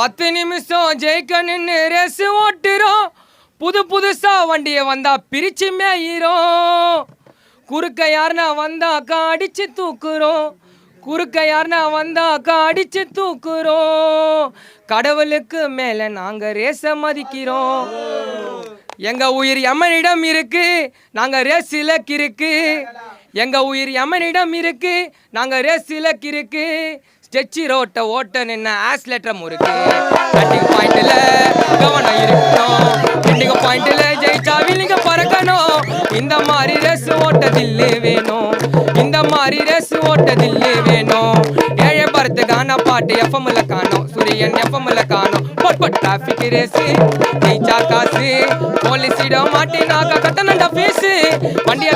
10 நிமிஷம் ஜெயிக்கணும்னு ரேஸ் ஓட்டுறோம். புதுசா வண்டியை வந்தா பிரிச்சு மேயிரோம். குறுக்க யாருனா வந்தாக்கா அடிச்சு தூக்குறோம். கடவுளுக்கு மேல நாங்க ரேச மதிக்கிறோம். எங்க உயிர் யமனிடம் இருக்கு, நாங்க ரேஸ் இலக்கிருக்கு. ஸ்டெச்சி ரோட்ட ஓட்ட நின்ன ஆஸ்லேட்டர் முறுக்கு. கட்டிங் பாயிண்ட்ல கவனம் இருக்கணும். எண்டிங் பாயிண்ட்ல ஜெயிச்சா வில்லிங்க பறக்கணும். இந்த மாதிரி ரேஸ் ஓட்டதில்லே வேணும். ஏழை பரத்துக்கான பாட்டு எஃப்எம்ல காணும். சூரியன் எஃப்எம்ல காணும். டிராபிக் ரேஸ் ஜெயிச்சா காசு. போலீஸிடம் மாட்டினாக்கா கட்டணண்டா ஃபீஸ். வண்டியை